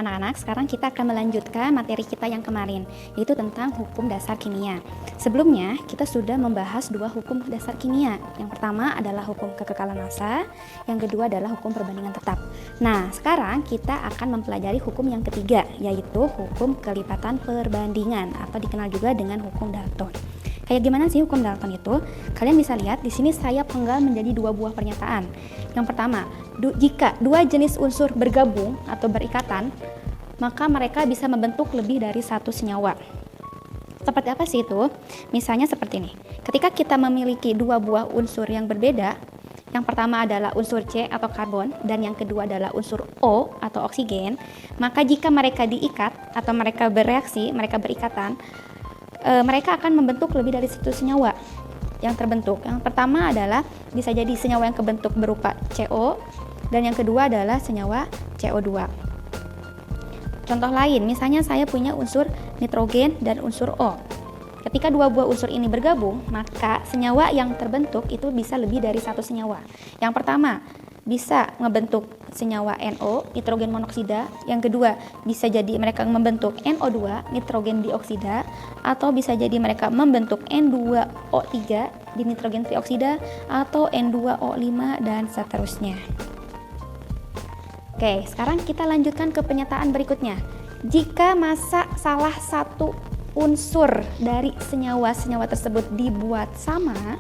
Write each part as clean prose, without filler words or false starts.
anak-anak, sekarang kita akan melanjutkan materi kita yang kemarin, yaitu tentang hukum dasar kimia. Sebelumnya, kita sudah membahas dua hukum dasar kimia. Yang pertama adalah hukum kekekalan massa, yang kedua adalah hukum perbandingan tetap. Nah, sekarang kita akan mempelajari hukum yang ketiga, yaitu hukum kelipatan perbandingan, atau dikenal juga dengan hukum Dalton. Kayak gimana sih hukum Dalton itu? Kalian bisa lihat di sini saya penggal menjadi dua buah pernyataan. Yang pertama, jika dua jenis unsur bergabung atau berikatan, maka mereka bisa membentuk lebih dari satu senyawa. Seperti apa sih itu? Misalnya seperti ini. Ketika kita memiliki dua buah unsur yang berbeda, yang pertama adalah unsur C atau karbon dan yang kedua adalah unsur O atau oksigen, maka jika mereka diikat atau mereka bereaksi, mereka berikatan, mereka akan membentuk lebih dari satu senyawa yang terbentuk. Yang pertama adalah bisa jadi senyawa yang kebentuk berupa CO dan yang kedua adalah senyawa CO2. Contoh lain, misalnya saya punya unsur nitrogen dan unsur O. Ketika dua buah unsur ini bergabung, maka senyawa yang terbentuk itu bisa lebih dari satu senyawa. Yang pertama, bisa membentuk senyawa NO, nitrogen monoksida. Yang kedua, bisa jadi mereka membentuk NO2, nitrogen dioksida, atau bisa jadi mereka membentuk N2O3 di nitrogen trioksida, atau N2O5 dan seterusnya. Oke, sekarang kita lanjutkan ke pernyataan berikutnya. Jika massa salah satu unsur dari senyawa-senyawa tersebut dibuat sama,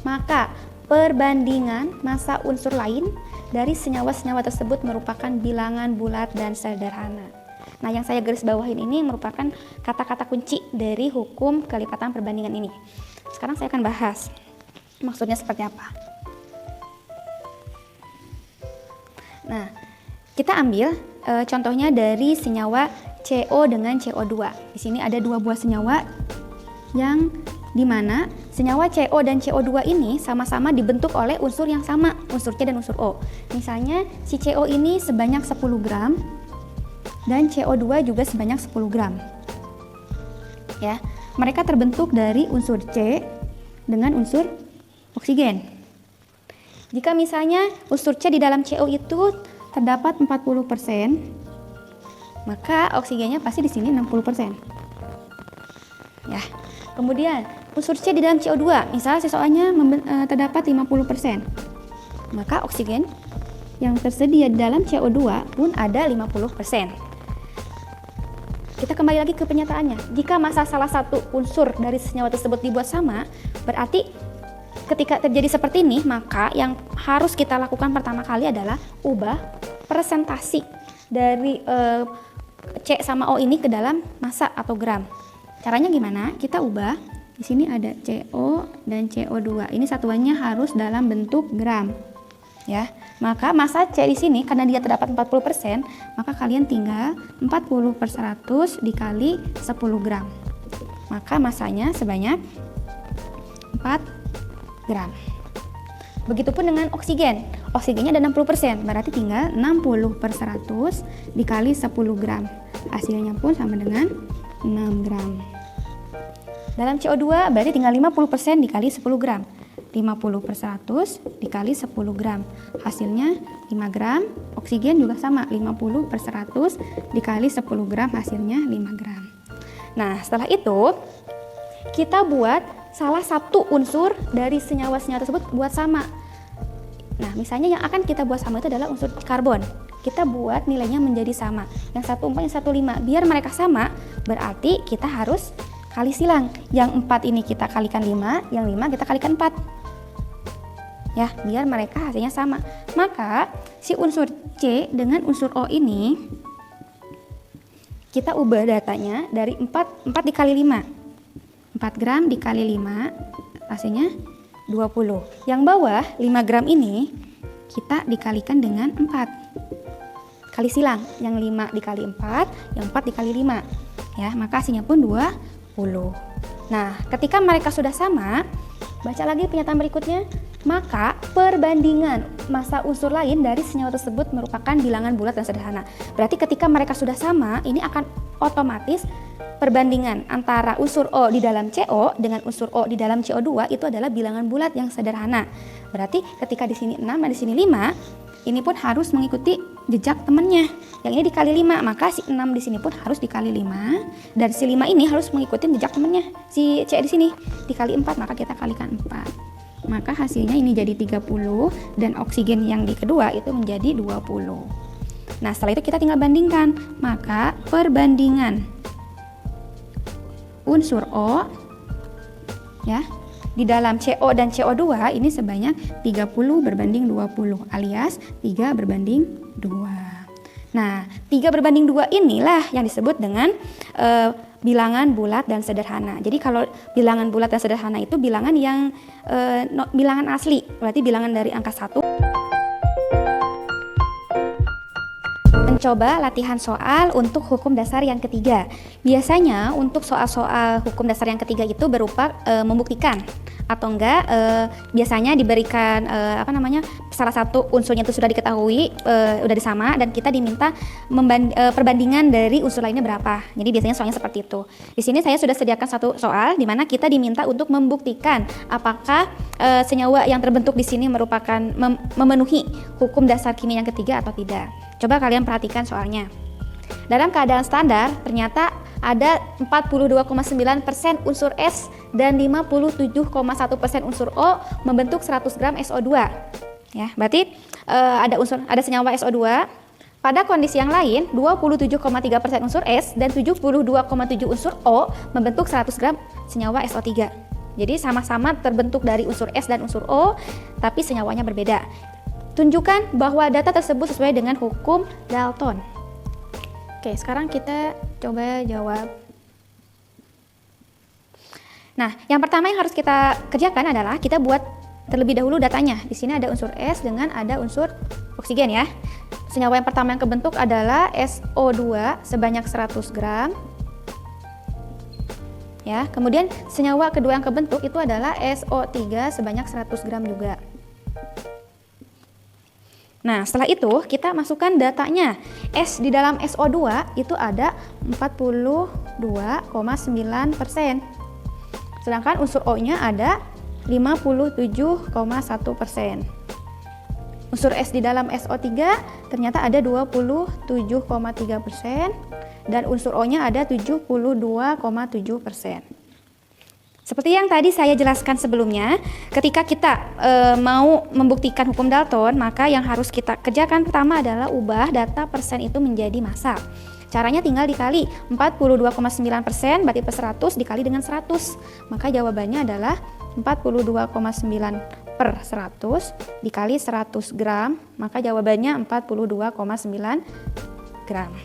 maka perbandingan massa unsur lain dari senyawa-senyawa tersebut merupakan bilangan bulat dan sederhana. Nah, yang saya garis bawahin ini merupakan kata-kata kunci dari hukum kelipatan perbandingan ini. Sekarang saya akan bahas maksudnya seperti apa. Nah, kita ambil contohnya dari senyawa CO dengan CO2. Di sini ada dua buah senyawa yang dimana senyawa CO dan CO2 ini sama-sama dibentuk oleh unsur yang sama, unsur C dan unsur O. Misalnya si CO ini sebanyak 10 gram dan CO2 juga sebanyak 10 gram. Ya, mereka terbentuk dari unsur C dengan unsur oksigen. Jika misalnya unsur C di dalam CO itu terdapat 40%, maka oksigennya pasti di sini 60%. Ya. Kemudian unsur C di dalam CO2, misalnya sisanya terdapat 50%, maka oksigen yang tersedia di dalam CO2 pun ada 50%. Kita kembali lagi ke pernyataannya. Jika massa salah satu unsur dari senyawa tersebut dibuat sama, berarti ketika terjadi seperti ini, maka yang harus kita lakukan pertama kali adalah ubah presentasi dari C sama O ini ke dalam massa atau gram. Caranya gimana? Kita ubah. Di sini ada CO dan CO2. Ini satuannya harus dalam bentuk gram. Ya. Maka massa C di sini karena dia terdapat 40%, maka kalian tinggal 40/100 dikali 10 gram. Maka massanya sebanyak 4 gram. Begitupun dengan oksigen. Oksigennya ada 60%, berarti tinggal 60/100 dikali 10 gram. Hasilnya pun sama dengan 6 gram. Dalam CO2 berarti tinggal 50% dikali 10 gram. 50/100 dikali 10 gram. Hasilnya 5 gram. Oksigen juga sama, 50/100 dikali 10 gram, hasilnya 5 gram. Nah, setelah itu kita buat salah satu unsur dari senyawa-senyawa tersebut buat sama. Nah, misalnya yang akan kita buat sama itu adalah unsur karbon. Kita buat nilainya menjadi sama. Yang 1 4, yang 1 5. Biar mereka sama, berarti kita harus kali silang. Yang 4 ini kita kalikan 5, yang 5 kita kalikan 4. Ya, biar mereka hasilnya sama. Maka, si unsur C dengan unsur O ini kita ubah datanya dari 4 dikali 5. 4 gram dikali 5, hasilnya 20. Yang bawah 5 gram ini kita dikalikan dengan 4. Kali silang, yang 5 dikali 4, yang 4 dikali 5. Ya, maka hasilnya pun 20. Nah, ketika mereka sudah sama, baca lagi pernyataan berikutnya. Maka perbandingan massa unsur lain dari senyawa tersebut merupakan bilangan bulat dan sederhana. Berarti ketika mereka sudah sama, ini akan otomatis perbandingan antara unsur O di dalam CO dengan unsur O di dalam CO2 itu adalah bilangan bulat yang sederhana. Berarti ketika di sini 6 dan di sini 5, ini pun harus mengikuti jejak temennya. Yang ini dikali 5, maka si 6 di sini pun harus dikali 5, dan si 5 ini harus mengikuti jejak temennya. Si C di sini dikali 4, maka kita kalikan 4. Maka hasilnya ini jadi 30 dan oksigen yang di kedua itu menjadi 20. Nah, setelah itu kita tinggal bandingkan. Maka perbandingan unsur O ya di dalam CO dan CO2 ini sebanyak 30 berbanding 20 alias 3 berbanding 2. Nah, 3 berbanding 2 inilah yang disebut dengan bilangan bulat dan sederhana. Jadi kalau bilangan bulat dan sederhana itu bilangan yang bilangan asli, berarti bilangan dari angka 1. Mencoba latihan soal untuk hukum dasar yang ketiga. Biasanya untuk soal-soal hukum dasar yang ketiga itu berupa membuktikan atau enggak biasanya diberikan salah satu unsurnya itu sudah diketahui, udah disama, dan kita diminta perbandingan dari unsur lainnya berapa. Jadi biasanya soalnya seperti itu. Di sini saya sudah sediakan satu soal di mana kita diminta untuk membuktikan apakah senyawa yang terbentuk di sini merupakan memenuhi hukum dasar kimia yang ketiga atau tidak. Coba kalian perhatikan soalnya. Dalam keadaan standar ternyata ada 42,9% unsur S dan 57,1% unsur O membentuk 100 gram SO2. Ya, berarti ada senyawa SO2. Pada kondisi yang lain, 27,3% unsur S dan 72,7 unsur O membentuk 100 gram senyawa SO3. Jadi sama-sama terbentuk dari unsur S dan unsur O, tapi senyawanya berbeda. Tunjukkan bahwa data tersebut sesuai dengan hukum Dalton. Oke, sekarang kita coba jawab. Nah, yang pertama yang harus kita kerjakan adalah kita buat terlebih dahulu datanya. Di sini ada unsur S dengan ada unsur oksigen ya. Senyawa yang pertama yang kebentuk adalah SO2 sebanyak 100 gram. Ya, kemudian senyawa kedua yang kebentuk itu adalah SO3 sebanyak 100 gram juga. Nah, setelah itu kita masukkan datanya. S di dalam SO2 itu ada 42,9%. Sedangkan unsur O-nya ada 57,1%. Unsur S di dalam SO3 ternyata ada 27,3% dan unsur O-nya ada 72,7%. Seperti yang tadi saya jelaskan sebelumnya, ketika kita mau membuktikan hukum Dalton, maka yang harus kita kerjakan pertama adalah ubah data persen itu menjadi massa. Caranya tinggal dikali 42,9% berarti per 100 dikali dengan 100. Maka jawabannya adalah 42,9 per 100 dikali 100 gram, maka jawabannya 42,9 gram.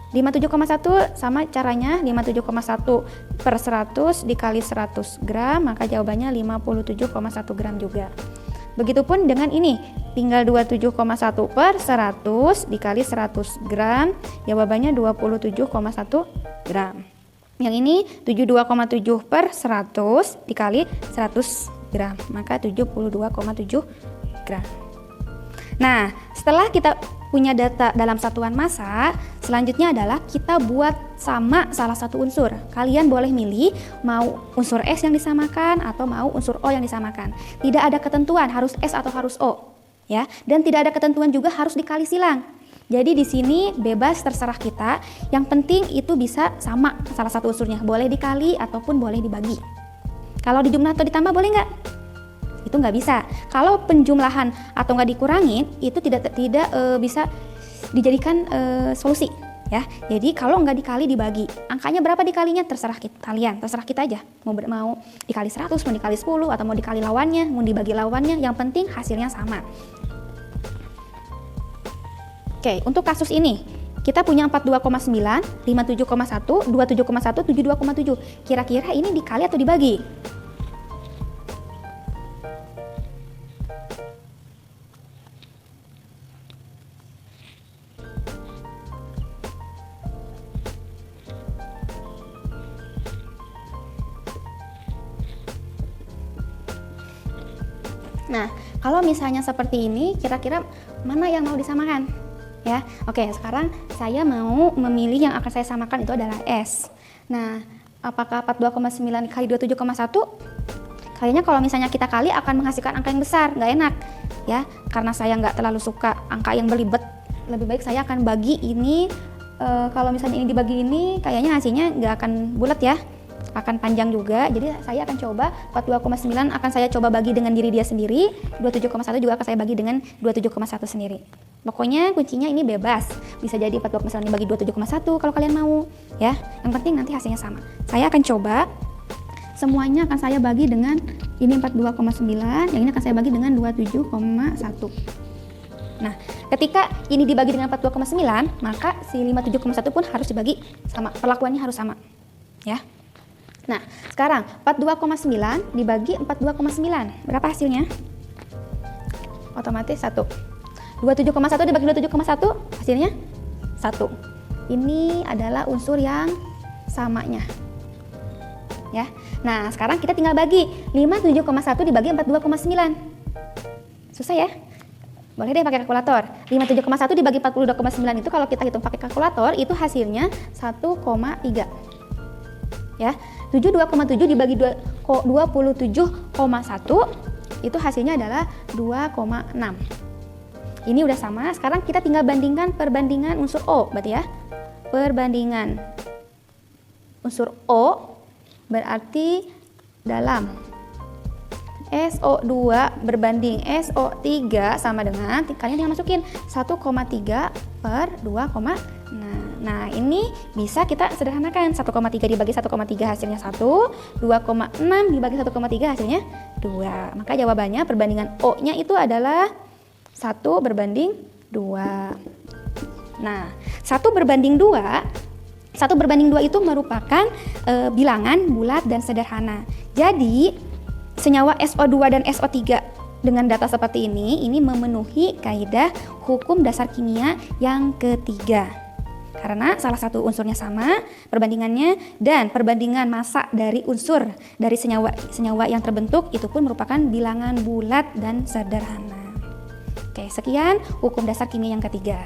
57,1 sama caranya, 57,1 per 100 dikali 100 gram, maka jawabannya 57,1 gram juga. Begitupun dengan ini, tinggal 27,1 per 100 dikali 100 gram, jawabannya 27,1 gram. Yang ini 72,7 per 100 dikali 100 gram, maka 72,7 gram. Nah, setelah kita punya data dalam satuan massa, selanjutnya adalah kita buat sama salah satu unsur. Kalian boleh milih mau unsur S yang disamakan atau mau unsur O yang disamakan. Tidak ada ketentuan harus S atau harus O, ya. Dan tidak ada ketentuan juga harus dikali silang. Jadi di sini bebas terserah kita. Yang penting itu bisa sama salah satu unsurnya. Boleh dikali ataupun boleh dibagi. Kalau dijumlah atau ditambah boleh nggak? Itu nggak bisa. Kalau penjumlahan atau nggak dikurangin itu tidak bisa dijadikan solusi ya. Jadi kalau nggak dikali dibagi, angkanya berapa dikalinya terserah kalian, terserah kita aja. Mau dikali 100, mau dikali 10 atau mau dikali lawannya, mau dibagi lawannya, yang penting hasilnya sama. Oke, untuk kasus ini kita punya 42,9, 57,1, 27,1, 72,7. Kira-kira ini dikali atau dibagi? Nah, kalau misalnya seperti ini, kira-kira mana yang mau disamakan? Ya, oke. Sekarang saya mau memilih yang akan saya samakan itu adalah S. Nah, apakah 42,9 kali 27,1? Kayaknya kalau misalnya kita kali akan menghasilkan angka yang besar, nggak enak, ya. Karena saya nggak terlalu suka angka yang belibet, lebih baik saya akan bagi ini, kalau misalnya ini dibagi ini, kayaknya hasilnya nggak akan bulat ya, akan panjang juga. Jadi saya akan coba 42,9 akan saya coba bagi dengan diri dia sendiri, 27,1 juga akan saya bagi dengan 27,1 sendiri. Pokoknya kuncinya ini bebas, bisa jadi 42,9 dibagi 27,1 kalau kalian mau ya. Yang penting nanti hasilnya sama. Saya akan coba semuanya akan saya bagi dengan ini 42,9, yang ini akan saya bagi dengan 27,1. Nah, ketika ini dibagi dengan 42,9, maka si 57,1 pun harus dibagi sama, perlakuannya harus sama ya. Nah, sekarang 42,9 dibagi 42,9, berapa hasilnya? Otomatis 1. 27,1 dibagi 27,1, hasilnya 1. Ini adalah unsur yang samanya ya. Nah, sekarang kita tinggal bagi 57,1 dibagi 42,9. Susah ya? Boleh deh pakai kalkulator. 57,1 dibagi 42,9 itu kalau kita hitung pakai kalkulator itu hasilnya 1,3. Ya. 72,7 dibagi 27,1 itu hasilnya adalah 2,6. Ini udah sama. Sekarang kita tinggal bandingkan perbandingan unsur O, berarti ya. Perbandingan unsur O berarti dalam SO2 berbanding SO3 sama dengan, kalian tinggal masukin 1,3 per 2, nah ini bisa kita sederhanakan. 1,3 dibagi 1,3 hasilnya 1, 2,6 dibagi 1,3 hasilnya 2. Maka jawabannya perbandingan O nya itu adalah 1 berbanding 2. Nah 1 berbanding 2 itu merupakan bilangan bulat dan sederhana. Jadi senyawa SO2 dan SO3 dengan data seperti ini memenuhi kaidah hukum dasar kimia yang ketiga. Karena salah satu unsurnya sama perbandingannya, dan perbandingan massa dari unsur dari senyawa yang terbentuk itu pun merupakan bilangan bulat dan sederhana. Oke, sekian hukum dasar kimia yang ketiga.